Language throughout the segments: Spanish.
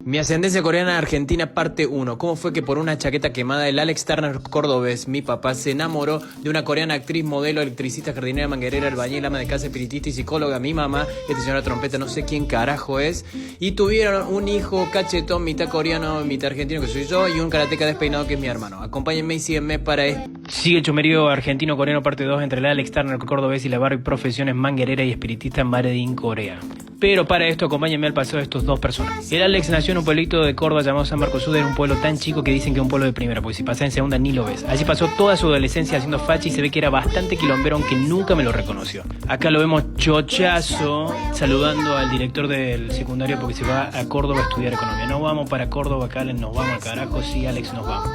Mi ascendencia coreana argentina parte 1. ¿Cómo fue que por una chaqueta quemada el Alex Turner cordobés, mi papá, se enamoró de una coreana actriz, modelo, electricista, jardinera, manguerera, albañil, ama de casa, espiritista y psicóloga? Mi mamá, esta señora trompeta, no sé quién carajo es. Y tuvieron un hijo cachetón, mitad coreano, mitad argentino, que soy yo, y un karateca despeinado, que es mi hermano. Acompáñenme y síguenme para Sigue el chumerío argentino-coreano parte 2 entre el Alex Turner cordobés y la Barbie profesiones manguerera y espiritista Made in Corea. Pero para esto acompáñenme al paseo de estos dos personajes. El Alex nació en un pueblito de Córdoba llamado San Marcos Sur, era un pueblo tan chico que dicen que es un pueblo de primera, porque si pasás en segunda ni lo ves. Allí pasó toda su adolescencia haciendo facha y se ve que era bastante quilombero, aunque nunca me lo reconoció. Acá lo vemos chochazo saludando al director del secundario porque se va a Córdoba a estudiar economía. No vamos para Córdoba, Calen, nos vamos al carajo, sí, Alex, nos vamos.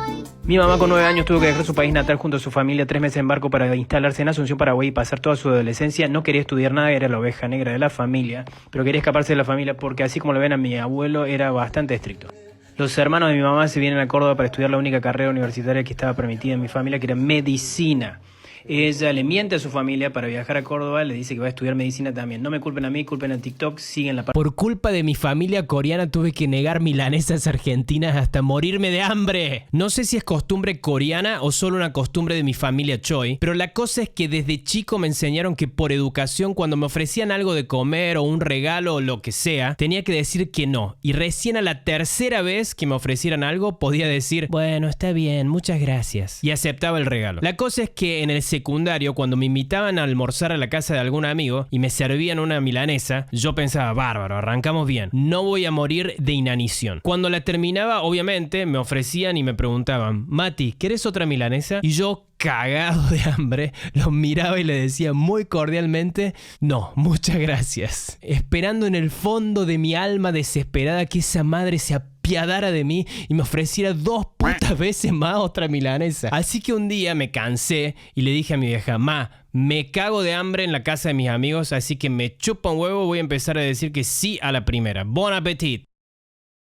Mi mamá con 9 años tuvo que dejar su país natal junto a su familia 3 meses en barco para instalarse en Asunción, Paraguay y pasar toda su adolescencia. No quería estudiar nada, era la oveja negra de la familia, pero quería escaparse de la familia porque, así como lo ven a mi abuelo, era bastante estricto. Los hermanos de mi mamá se vienen a Córdoba para estudiar la única carrera universitaria que estaba permitida en mi familia, que era medicina. Ella le miente a su familia para viajar a Córdoba, le dice que va a estudiar medicina también. No me culpen a mí, culpen a TikTok, siguen la... Por culpa de mi familia coreana tuve que negar milanesas argentinas hasta morirme de hambre. No sé si es costumbre coreana o solo una costumbre de mi familia Choi, pero la cosa es que desde chico me enseñaron que por educación, cuando me ofrecían algo de comer o un regalo o lo que sea, tenía que decir que no. Y recién a la tercera vez que me ofrecieran algo podía decir, bueno, está bien, muchas gracias. Y aceptaba el regalo. La cosa es que en el secundario, cuando me invitaban a almorzar a la casa de algún amigo y me servían una milanesa, yo pensaba, bárbaro, arrancamos bien, no voy a morir de inanición. Cuando la terminaba, obviamente, me ofrecían y me preguntaban, Mati, ¿querés otra milanesa? Y yo, cagado de hambre, los miraba y le decía muy cordialmente, no, muchas gracias. Esperando en el fondo de mi alma desesperada que esa madre se apiadara de mí y me ofreciera 2 putas veces más otra milanesa. Así que un día me cansé y le dije a mi vieja, ma, me cago de hambre en la casa de mis amigos, así que me chupa un huevo, voy a empezar a decir que sí a la primera. Bon appetit.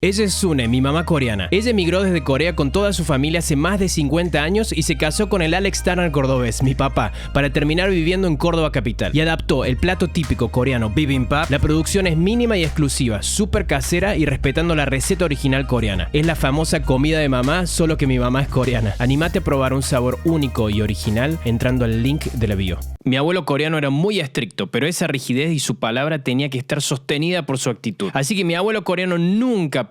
Ella es Sune, mi mamá coreana. Ella emigró desde Corea con toda su familia hace más de 50 años y se casó con el Alex Turner cordobés, mi papá, para terminar viviendo en Córdoba capital. Y adaptó el plato típico coreano bibimbap. La producción es mínima y exclusiva, súper casera y respetando la receta original coreana. Es la famosa comida de mamá, solo que mi mamá es coreana. Anímate a probar un sabor único y original entrando al link de la bio. Mi abuelo coreano era muy estricto, pero esa rigidez y su palabra tenía que estar sostenida por su actitud. Así que mi abuelo coreano nunca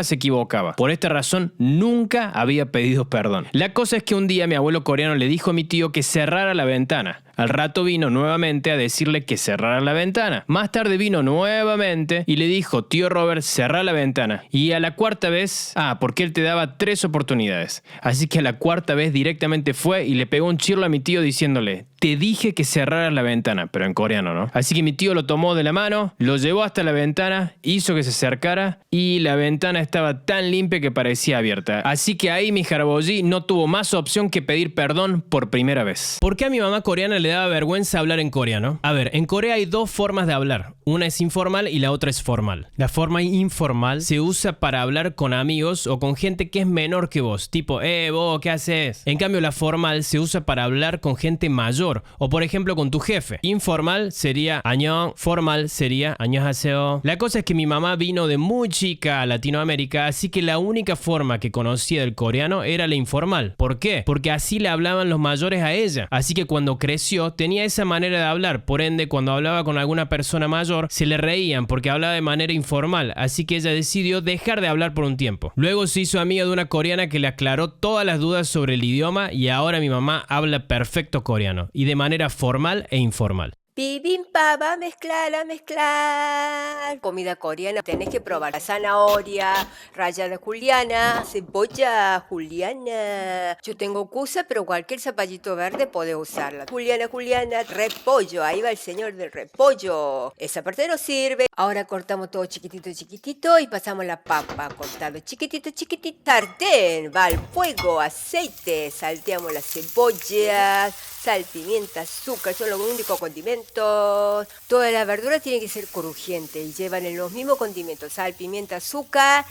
se equivocaba. Por esta razón, nunca había pedido perdón. La cosa es que un día mi abuelo coreano le dijo a mi tío que cerrara la ventana. Al rato vino nuevamente a decirle que cerrara la ventana. Más tarde vino nuevamente y le dijo, tío Robert, cerrá la ventana. Y a la cuarta vez, porque él te daba 3 oportunidades. Así que a la cuarta vez directamente fue y le pegó un chirlo a mi tío diciéndole, te dije que cerraras la ventana, pero en coreano, ¿no? Así que mi tío lo tomó de la mano, lo llevó hasta la ventana, hizo que se acercara y la ventana estaba tan limpia que parecía abierta. Así que ahí mi Jarabollí no tuvo más opción que pedir perdón por primera vez. ¿Por qué a mi mamá coreana le daba vergüenza hablar en coreano? A ver, en Corea hay 2 formas de hablar. Una es informal y la otra es formal. La forma informal se usa para hablar con amigos o con gente que es menor que vos. Tipo, vos, ¿qué haces? En cambio, la formal se usa para hablar con gente mayor o, por ejemplo, con tu jefe. Informal sería 안녕, formal sería 안녕하세요. La cosa es que mi mamá vino de muy chica a Latinoamérica, así que la única forma que conocía del coreano era la informal. ¿Por qué? Porque así le hablaban los mayores a ella. Así que cuando creció tenía esa manera de hablar. Por ende, cuando hablaba con alguna persona mayor, se le reían porque hablaba de manera informal. Así que ella decidió dejar de hablar por un tiempo. Luego se hizo amiga de una coreana que le aclaró todas las dudas sobre el idioma y ahora mi mamá habla perfecto coreano y de manera formal e informal. Bibimbap, a mezclar, a mezclar. Comida coreana, tenés que probar la zanahoria, rallada juliana, cebolla juliana. Yo tengo cusa, pero cualquier zapallito verde podés usarla. Juliana, repollo, ahí va el señor del repollo. Esa parte no sirve. Ahora cortamos todo chiquitito y pasamos la papa. Cortado chiquitito. Sartén, va al fuego, aceite, salteamos las cebollas, sal, pimienta, azúcar, son los únicos condimentos. Toda la verdura tiene que ser crujiente y llevan los mismos condimentos, sal, pimienta, azúcar.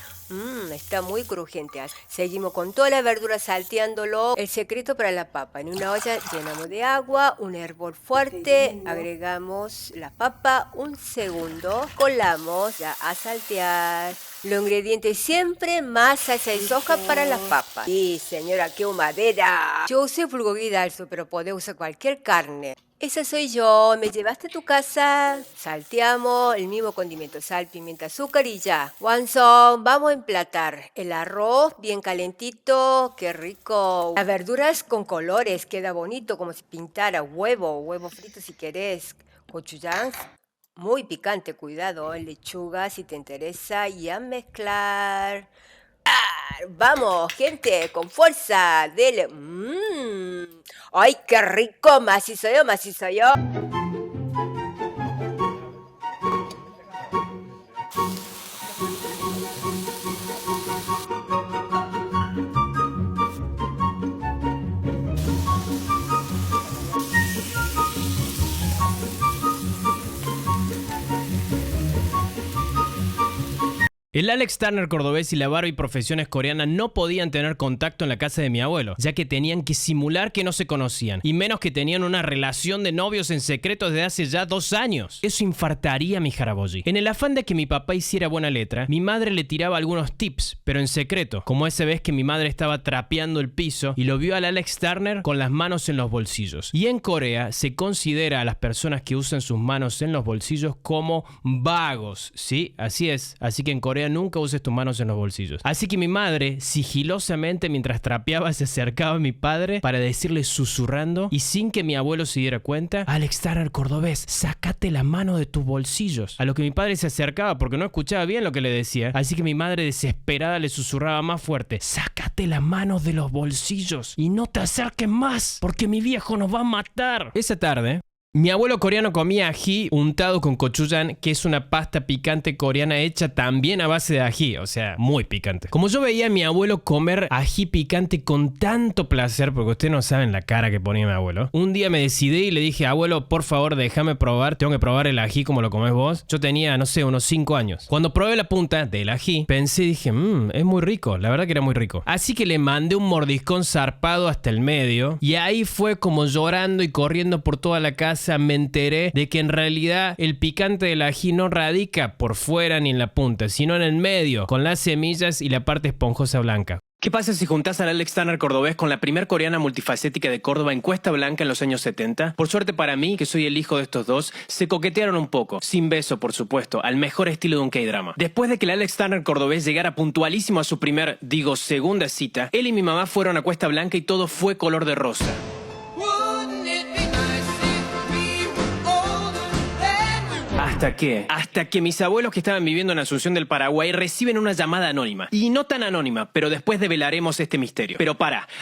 Está muy crujiente. Seguimos con toda la verdura salteándolo. El secreto para la papa. En una olla llenamos de agua, un hervor fuerte, agregamos la papa, un segundo, colamos ya a saltear. Los ingredientes siempre, más salsa de soja para las papas. Sí, señora, qué humadera. Yo usé bulgogi d'alzo, pero podés usar cualquier carne. Esa soy yo, me llevaste a tu casa, salteamos el mismo condimento, sal, pimienta, azúcar y ya. Wanson, vamos a emplatar el arroz bien calentito, qué rico. Las verduras con colores, queda bonito como si pintara huevo frito si querés. Gochujang, muy picante, cuidado, lechuga si te interesa y a mezclar. Vamos, gente, con fuerza, dele. ¡Ay, qué rico! Macizo yo, macizo yo. El Alex Turner cordobés y la Barbie profesiones coreanas no podían tener contacto en la casa de mi abuelo, ya que tenían que simular que no se conocían, y menos que tenían una relación de novios en secreto desde hace ya 2 años. Eso infartaría a mi jaraboyi. En el afán de que mi papá hiciera buena letra, mi madre le tiraba algunos tips, pero en secreto, como esa vez que mi madre estaba trapeando el piso y lo vio al Alex Turner con las manos en los bolsillos. Y en Corea se considera a las personas que usan sus manos en los bolsillos como vagos, ¿sí? Así es, así que en Corea nunca uses tus manos en los bolsillos. Así que mi madre, sigilosamente mientras trapeaba, se acercaba a mi padre para decirle susurrando y sin que mi abuelo se diera cuenta: Alex Turner cordobés, sácate la mano de tus bolsillos. A lo que mi padre se acercaba porque no escuchaba bien lo que le decía, así que mi madre desesperada le susurraba más fuerte: sácate la mano de los bolsillos y no te acerques más porque mi viejo nos va a matar. Esa tarde mi abuelo coreano comía ají untado con gochujang, que es una pasta picante coreana hecha también a base de ají, o sea, muy picante. Como yo veía a mi abuelo comer ají picante con tanto placer, porque ustedes no saben la cara que ponía mi abuelo, un día me decidí y le dije: abuelo, por favor, déjame probar, tengo que probar el ají como lo comes vos. Yo tenía, no sé, unos 5 años. Cuando probé la punta del ají, pensé y dije: es muy rico, la verdad que era muy rico. Así que le mandé un mordiscón zarpado hasta el medio, y ahí fue como llorando y corriendo por toda la casa me enteré de que en realidad el picante del ají no radica por fuera ni en la punta, sino en el medio, con las semillas y la parte esponjosa blanca. ¿Qué pasa si juntás al Alex Turner cordobés con la primer coreana multifacética de Córdoba en Cuesta Blanca en los años 70? Por suerte para mí, que soy el hijo de estos dos, se coquetearon un poco, sin beso por supuesto, al mejor estilo de un K-drama. Después de que el Alex Turner cordobés llegara puntualísimo a su segunda cita, él y mi mamá fueron a Cuesta Blanca y todo fue color de rosa. Hasta que mis abuelos que estaban viviendo en Asunción del Paraguay reciben una llamada anónima. Y no tan anónima, pero después develaremos este misterio. Pero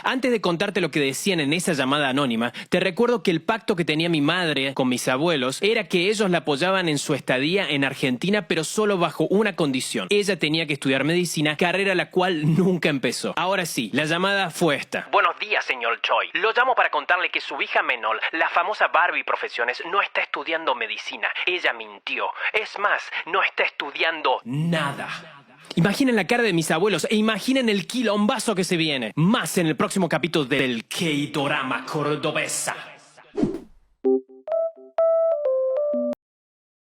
antes de contarte lo que decían en esa llamada anónima, te recuerdo que el pacto que tenía mi madre con mis abuelos era que ellos la apoyaban en su estadía en Argentina, pero solo bajo una condición. Ella tenía que estudiar medicina, carrera la cual nunca empezó. Ahora sí, la llamada fue esta. Buenos días, señor Choi. Lo llamo para contarle que su hija menor, la famosa Barbie Profesiones, no está estudiando medicina. Ella mintió. Es más, no está estudiando nada. Imaginen la cara de mis abuelos e imaginen el quilombazo que se viene. Más en el próximo capítulo del K-drama cordobesa.